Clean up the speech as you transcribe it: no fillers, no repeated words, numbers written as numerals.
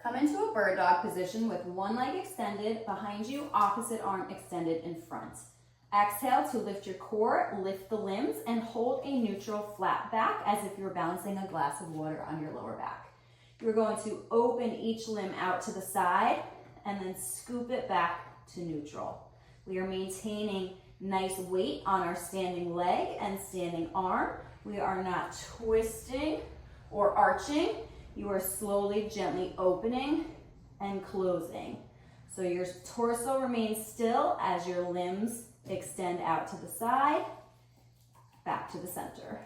Come into a bird dog position with one leg extended behind you, opposite arm extended in front. Exhale to lift your core, lift the limbs, and hold a neutral flat back as if you're balancing a glass of water on your lower back. You're going to open each limb out to the side and then scoop it back to neutral. We are maintaining nice weight on our standing leg and standing arm. We are not twisting or arching. You are slowly, gently opening and closing. So your torso remains still as your limbs extend out to the side, back to the center.